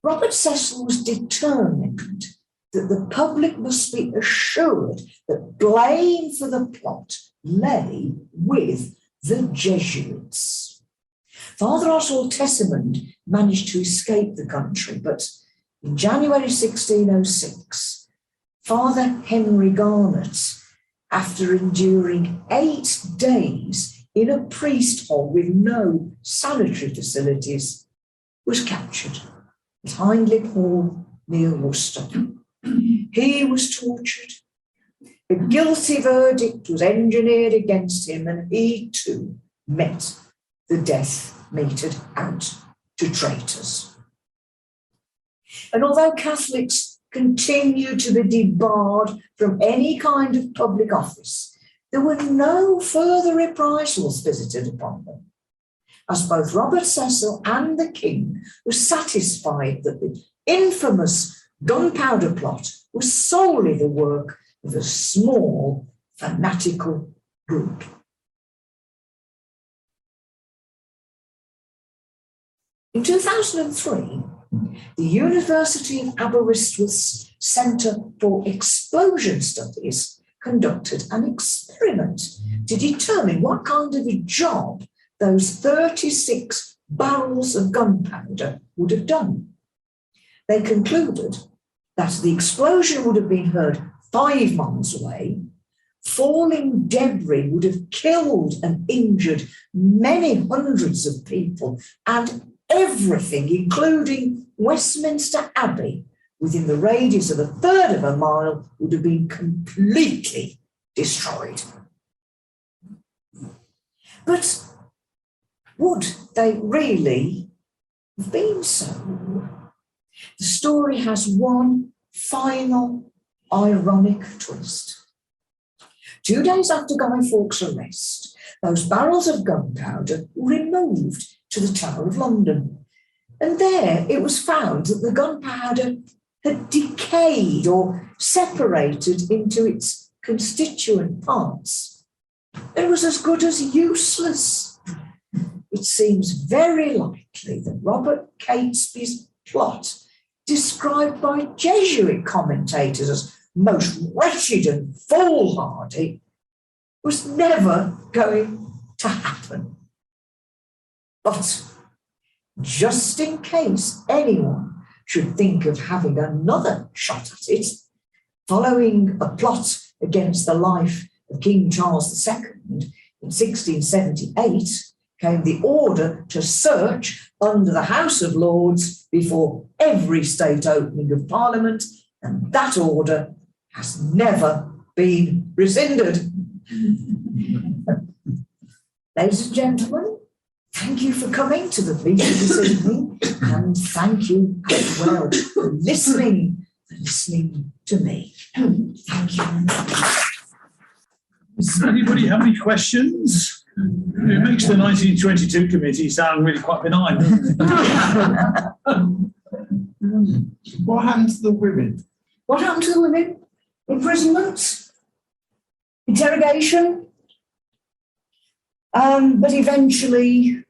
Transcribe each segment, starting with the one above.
Robert Cecil was determined that the public must be assured that blame for the plot lay with the Jesuits. Father Oswald Tessamond managed to escape the country, but in January 1606, Father Henry Garnet, after enduring 8 days in a priest hole with no sanitary facilities, was captured at Hindlip Hall near Worcester. He was tortured. A guilty verdict was engineered against him, and he too met the death meted out to traitors. And although Catholics continued to be debarred from any kind of public office, there were no further reprisals visited upon them, as both Robert Cecil and the King were satisfied that the infamous gunpowder plot was solely the work of a small fanatical group. In 2003, the University of Aberystwyth's Centre for Explosion Studies conducted an experiment to determine what kind of a job those 36 barrels of gunpowder would have done. They concluded that the explosion would have been heard 5 miles away. Falling debris would have killed and injured many hundreds of people, and everything, including Westminster Abbey, within the radius of 1/3 of a mile, would have been completely destroyed. But would they really have been so? The story has one final ironic twist. 2 days after Guy Fawkes' arrest, those barrels of gunpowder were removed to the Tower of London. And there it was found that the gunpowder had decayed or separated into its constituent parts. It was as good as useless. It seems very likely that Robert Catesby's plot, described by Jesuit commentators as most wretched and foolhardy, was never going to happen. But just in case anyone should think of having another shot at it, following a plot against the life of King Charles II in 1678, came the order to search under the House of Lords before every state opening of Parliament, and that order has never been rescinded. Ladies and gentlemen, thank you for coming to the meeting this evening, and thank you as well for listening to me. Thank you. Does anybody have any questions? It makes the 1922 committee sound really quite benign, doesn't it? What happened to the women? What happened to the women? Imprisonment, interrogation, but eventually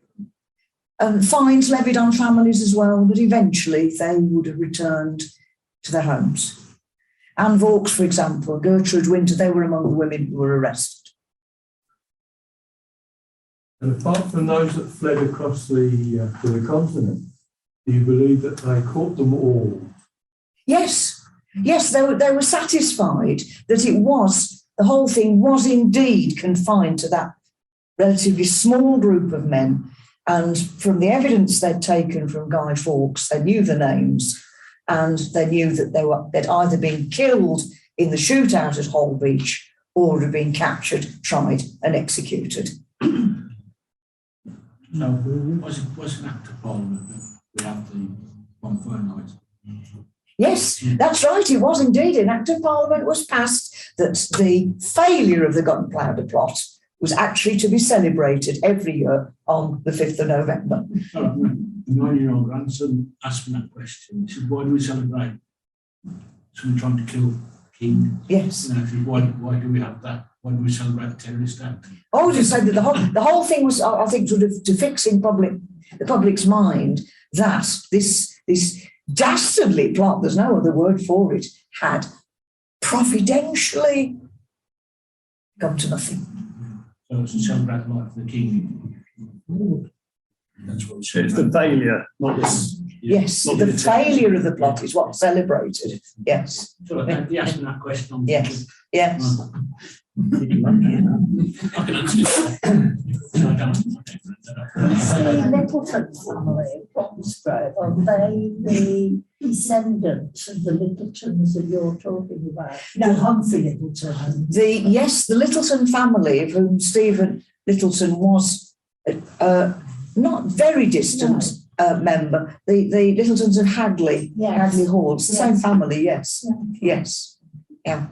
fines levied on families as well, but eventually they would have returned to their homes. Anne Vaux, for example, Gertrude Winter, they were among the women who were arrested. And apart from those that fled across to the continent, do you believe that they caught them all? Yes, they were satisfied that the whole thing was indeed confined to that relatively small group of men. And from the evidence they'd taken from Guy Fawkes, they knew the names, and they knew that they'd either been killed in the shootout at Holbeach or had been captured, tried and executed. So was an Act of Parliament that we have the one fortnight? Yes, that's right. It was indeed. An Act of Parliament was passed that the failure of the gunpowder plot was actually to be celebrated every year on the 5th of November. The 9-year-old grandson asked me that question. He said, why do we celebrate someone trying to kill King? Yes. You know, why do we have that? Why do we celebrate the terrorist act? I would just say that the whole thing was, I think, sort of to fix in the public's mind that this dastardly plot, there's no other word for it, had providentially come to nothing. So it's to celebrate the life of the king. That's what It's the failure, not this. Yes, not the attempt. failure of the plot is what's celebrated. Yes, So they asked me that question on. yes, yes. I can answer it. So I don't. The Littleton family of Bromsgrove, are they the descendants of the Littletons that you're talking about? No, Humphrey Littleton. The Littleton family, of whom Stephen Littleton was not very distant member, the Littletons of Hagley, Yes. Hagley Hall, it's the same Yes. family, yes, Yeah. yes, yeah.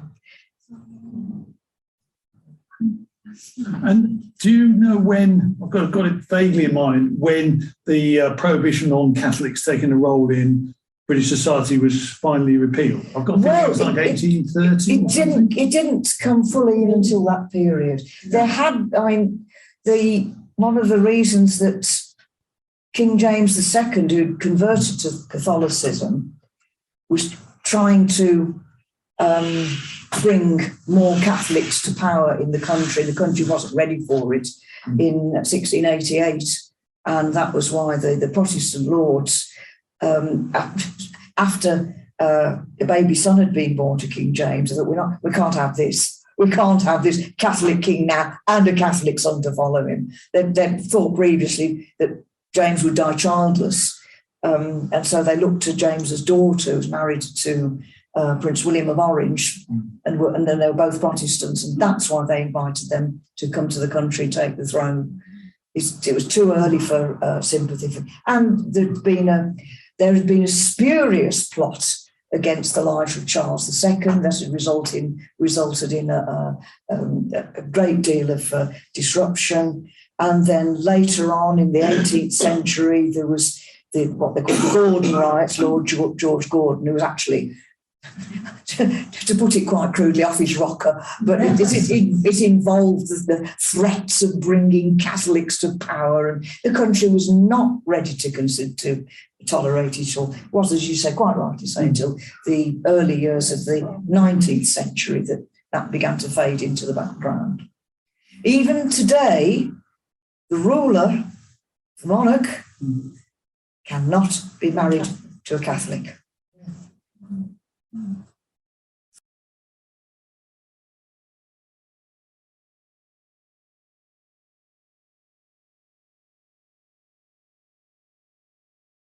And do you know when, I've got it vaguely in mind, when the prohibition on Catholics taking a role in British society was finally repealed? I've got Well, it was like 1830. It didn't come fully in until that period. There had, one of the reasons that King James II, who converted to Catholicism, was trying to bring more Catholics to power in the country. The country wasn't ready for it in 1688, and that was why the Protestant lords, after a baby son had been born to King James, thought we can't have this. We can't have this Catholic king now and a Catholic son to follow him. They'd thought previously that James would die childless, and so they looked to James's daughter, who was married to Prince William of Orange, and then they were both Protestants, and that's why they invited them to come to the country, take the throne. It was too early for sympathy, and there had been a spurious plot against the life of Charles II that had resulted in a great deal of disruption. And then later on in the 18th century, there was what they call the Gordon riots, Lord George Gordon, who was actually, to put it quite crudely, off his rocker, but it involved the threats of bringing Catholics to power, and the country was not ready to tolerate it, or was, as you say, quite rightly say, until the early years of the 19th century that began to fade into the background. Even today, the ruler, the monarch, cannot be married to a Catholic.